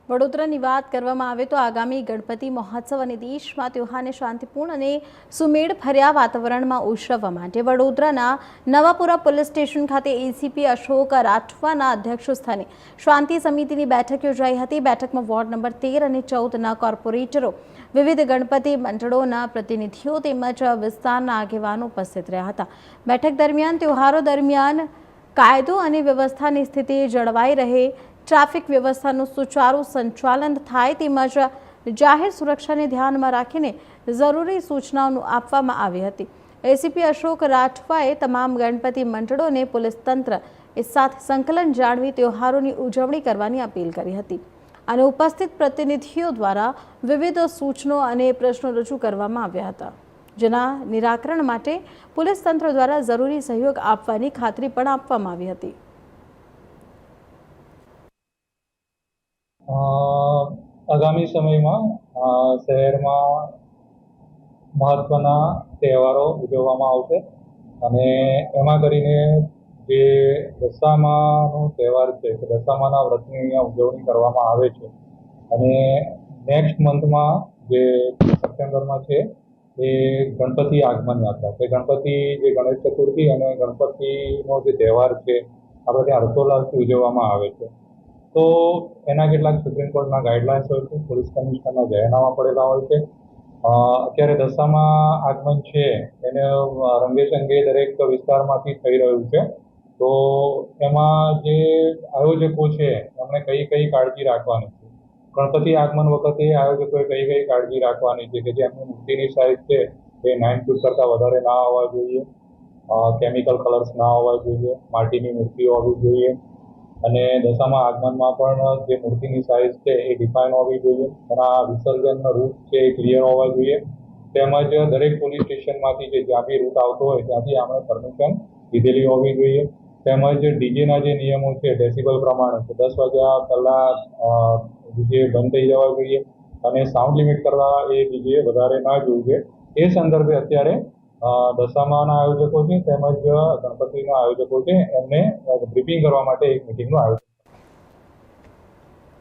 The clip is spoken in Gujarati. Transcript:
વડોદરાની વાત કરવામાં આવે તો આગામી ગણપતિ મહોત્સવ અને દેશમાં તહેવારને શાંતિપૂર્ણ અને સુમેળભર્યા વાતાવરણમાં ઉજવવા માટે વડોદરાના નવાપુરા પોલીસ સ્ટેશન ખાતે એસીપી અશોક રાઠવાના અધ્યક્ષસ્થાને શાંતિ સમિતિની બેઠક યોજાઈ હતી। બેઠકમાં વોર્ડ નંબર 13 અને 14ના કોર્પોરેટરો, વિવિધ ગણપતિ મંડળોના પ્રતિનિધિઓ તેમજ વિસ્તારના આગેવાનો ઉપસ્થિત રહ્યા હતા। બેઠક દરમિયાન તહેવારો દરમિયાન કાયદો અને વ્યવસ્થાની સ્થિતિ જળવાઈ રહે, ટ્રાફિક વ્યવસ્થાનું સુચારુ સંચાલન થાય તેમજ જાહેર સુરક્ષાને ધ્યાનમાં રાખીને જરૂરી સૂચનાઓ આપવામાં આવી હતી। એસીપી અશોક રાઠવાએ તમામ ગણપતિ મંડળોને પોલીસ તંત્ર સાથે સંકલન જાળવી તહેવારોની ઉજવણી કરવાની અપીલ કરી હતી અને ઉપસ્થિત પ્રતિનિધિઓ દ્વારા વિવિધ સૂચનો અને પ્રશ્નો રજૂ કરવામાં આવ્યા હતા, જેના નિરાકરણ માટે પોલીસ તંત્ર દ્વારા જરૂરી સહયોગ આપવાની ખાતરી પણ આપવામાં આવી હતી। આગામી સમયમાં શહેરમાં મહત્વના તહેવારો ઉજવવામાં આવશે અને એમાં કરીને જે દશામાનો તહેવાર છે કે દશામાના વ્રતની અહીંયા ઉજવણી કરવામાં આવે છે અને નેક્સ્ટ મંથમાં જે સપ્ટેમ્બરમાં છે એ ગણપતિ આગમન યાત્રા છે। ગણપતિ જે ગણેશ ચતુર્થી અને ગણપતિનો જે તહેવાર છે આપણે ત્યાં હર્ષોલ્લાસથી ઉજવવામાં આવે છે। તો એના કેટલાક સુપ્રીમ કોર્ટના ગાઈડલાઇન્સ હોય છે, પોલીસ કમિશનરના જાહેરનામા પડેલા હોય છે। અત્યારે દશામાં આગમન છે એને રંગેચંગે દરેક વિસ્તારમાંથી થઈ રહ્યું છે। તો એમાં જે આયોજકો છે એમણે કઈ કાળજી રાખવાની છે, ગણપતિ આગમન વખતે આયોજકોએ કઈ કાળજી રાખવાની છે કે જે એમની મૂર્તિની સાઇઝ છે એ 9 ફૂટ કરતાં વધારે ના હોવા જોઈએ, કેમિકલ કલર્સ ના હોવા જોઈએ, માટીની મૂર્તિઓ હોવી જોઈએ અને દશામાં આગમનમાં પણ જે મૂર્તિની સાઇઝ છે એ ડિફાઇન હોવી જોઈએ, એના વિસર્જનનો રૂટ છે એ ક્લિયર હોવા જોઈએ। તેમજ દરેક પોલીસ સ્ટેશનમાંથી જે જ્યાં બી રૂટ આવતો હોય ત્યાંથી આપણે પરમિશન લીધેલી હોવી જોઈએ। તેમજ ડીજેના જે નિયમો છે ડેસિબલ પ્રમાણે 10 વાગ્યા પહેલાં ડીજે બંધ થઈ જવા જોઈએ અને સાઉન્ડ લિમિટ કરવા એ ડીજે વધારે ના જોઈએ। એ સંદર્ભે અત્યારે દશામાના આયોજકો છે તેમજ ગણપતિના આયોજકો છે એમને બ્રીફિંગ કરવા માટે એક મિટિંગનું આયોજન